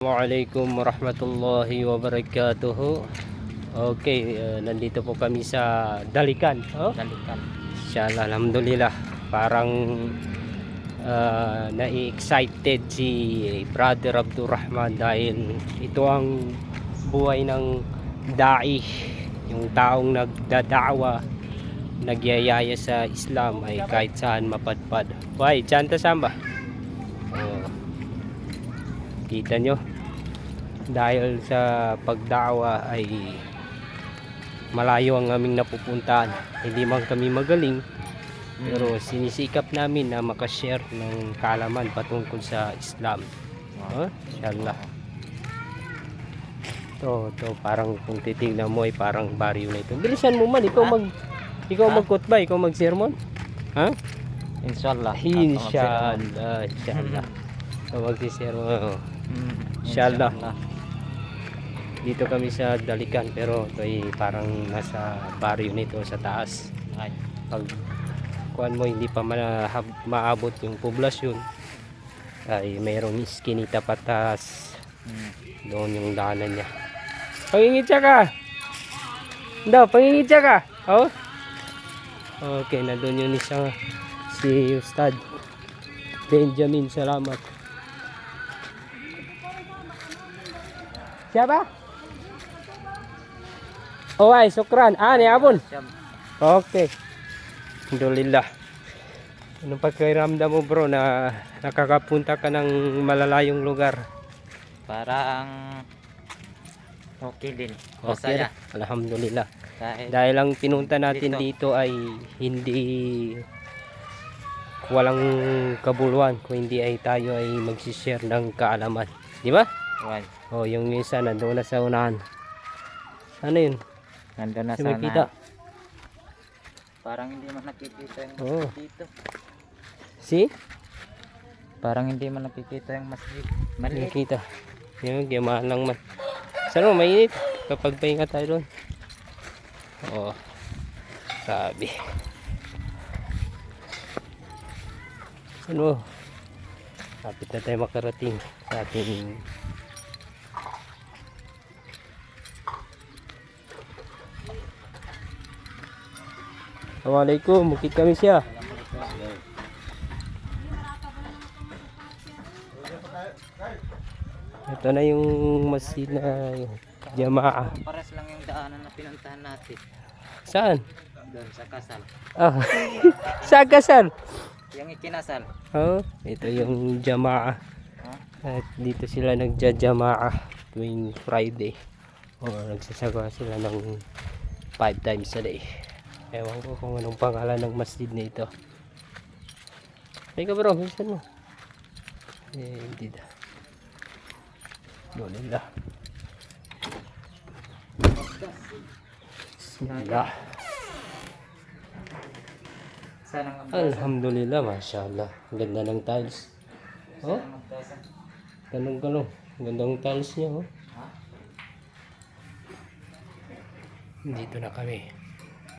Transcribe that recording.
Assalamualaikum warahmatullahi wabarakatuh. Okay, nandito po kami sa Dalikan. Dalikan. Inshallah, alhamdulillah. Parang na-excited si Brother Abdurrahman dahil ito ang buhay ng da'i, yung taong nagdadawa, nagyayaya sa Islam ay kahit saan mapadpad. Why, chanta samba. Kita nyo, dahil sa pagdawa ay malayo ang aming napupuntahan. Hindi man kami magaling, pero sinisikap namin na makashare ng kaalaman patungkol sa Islam. Inshallah. To parang kung titingnan mo ay parang baryo na ito. Bilisan mo man, ikaw magkutba, ikaw mag-sermon. Ha? Inshallah. Inshallah. Mag-sermon. Inshallah. Dito kami sa Dalikan, pero ito ay parang nasa baryo nito sa taas. Pag kuan mo hindi pa maabot yung poblasyon, ay mayroong iskinita patas. Doon yung daanan niya. Pangingitsa ka! Pangingitsa ka! Oh? Okay, na doon yung isa si Ustad Benjamin, salamat. Siapa? Oh ay, sukran. Ni abon. Okay. Alhamdulillah. Anong pagkiramdam mo bro na nakakapunta ka ng malalayong lugar? Parang okay din. Okay. Masaya. Alhamdulillah. Dahil ang pinunta natin dito ay hindi walang kabuluhan, kung hindi ay tayo ay magsishare ng kaalaman. Di ba? Oh, yung isa nandoon na sa unahan. Ano yun? Nandoon na sa sana. Makita. Parang hindi man nakikita yung Oh. masjid dito. Si? Parang hindi man nakikita yung masjid. Maliit. Nakita. Yung gimaan lang man. Sana mainit kapag pahinga tayo doon. Oh. Sabi. Ano? Kapit na tayo makarating sa ating Assalamualaikum, mukit kami siya. Ito na yung masjid na Jamaah. Pares lang yung daanan na pinuntahan natin. Saan? Doon sa kasal. Sa kasal? Yung ikinasal. Ito yung Jamaah. At dito sila nagja-Jamaah tuwing Friday. O nagsasagawa sila ng 5 times a day. Ewan ko kung anong pangalan ng masjid na ito. Teka bro, bilisan mo. Hindi na. Bismillah. Bismillah. Alhamdulillah, mashallah. Ganda ng tiles. Galong-galong. Gandang tiles niya. Dito na kami.